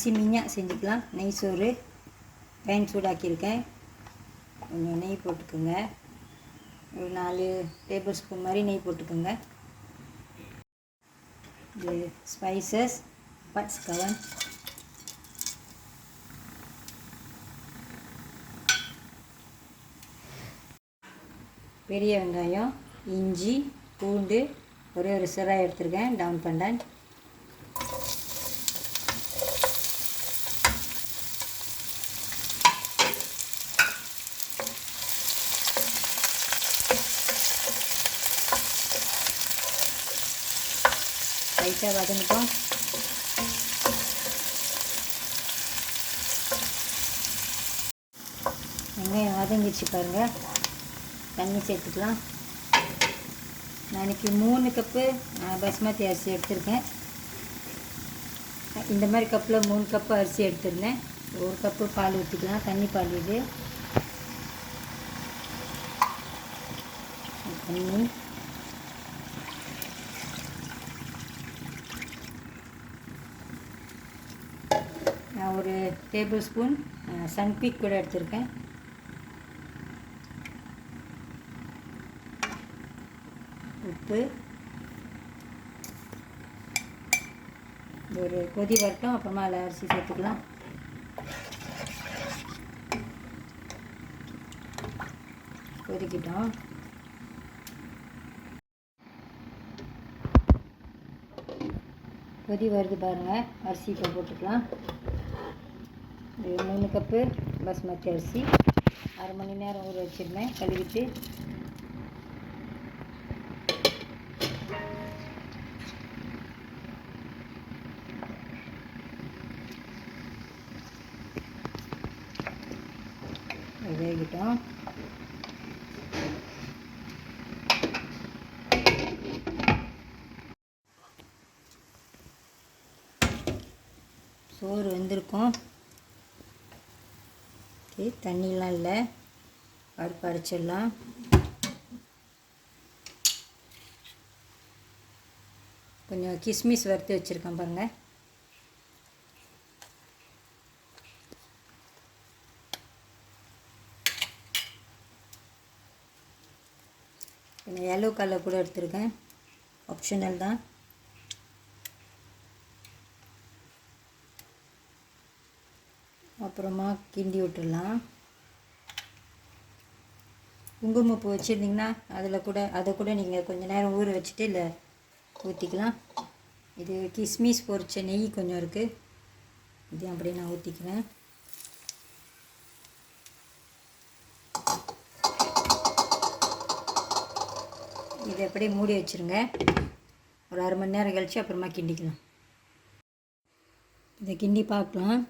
nasi minyak செஞ்சுக்கலாம். நெய் சோறு பேன் சூடாக்கியிருக்கேன். கொஞ்சம் நெய் போட்டுக்கோங்க. ஒரு 4 டேபிள் ஸ்பூன் மாதிரி நெய் போட்டுக்கோங்க. இது ஸ்பைசஸ் பட்ஸ் கவன், பெரிய வெங்காயம், இஞ்சி, பூண்டு ஒரே ஒரு சிராய் எடுத்துருக்கேன். டவுன் பண்ணேன். லைட்டாக வதங்கிட்டோம். வெங்காயம் வதங்கிச்சு பாருங்கள். தண்ணி சேர்த்துக்கலாம். நான் இன்றைக்கி 3 கப்பு பாஸ்மதி அரிசி எடுத்திருக்கேன். இந்த மாதிரி கப்பில் 3 கப்பு அரிசி எடுத்துருந்தேன். 1 கப்பு பால் ஊற்றிக்கலாம். தண்ணி பால் இது. தண்ணி நான் ஒரு டேபிள் ஸ்பூன் சன்பீக் கூட எடுத்திருக்கேன். உப்பு. ஒரு கொதி வரட்டும், அப்புறமா அதில் அரிசி சேர்த்துக்கலாம். கொதிக்கிட்டோம். கொதி வருது பாருங்கள். அரிசி இப்போ போட்டுக்கலாம். இது 3 கப்பு பாஸ்மதி அரிசி 1/2 மணி நேரம் ஊற வச்சுருந்தேன். கழுவிட்டு வேகிட்டோம். சோறு வெந்திருக்கும். ஓகே, தண்ணிலாம் இல்லை. பருப்பு அரைச்சிடலாம். கொஞ்சம் கிஸ்மிஸ் வறுத்து வச்சுருக்கேன் பாருங்கள். கொஞ்சம் எல்லோ கலர் கூட எடுத்துருக்கேன். ஆப்ஷனல் தான். அப்புறமா கிண்டி விட்டுடலாம். குங்குமப்பூ வச்சுருந்திங்கன்னா அதை கூட நீங்கள் கொஞ்சம் நேரம் ஊற வச்சுட்டு இல்லை ஊற்றிக்கலாம். இது கிஸ்மிஸ் பொரிச்ச நெய் கொஞ்சம் இருக்குது. இது அப்படியே நான் ஊற்றிக்கிறேன். இதை அப்படியே மூடி வச்சுருங்க. ஒரு 1/2 மணி நேரம் கழித்து அப்புறமா கிண்டிக்கலாம். இதை கிண்டி பார்க்கலாம்.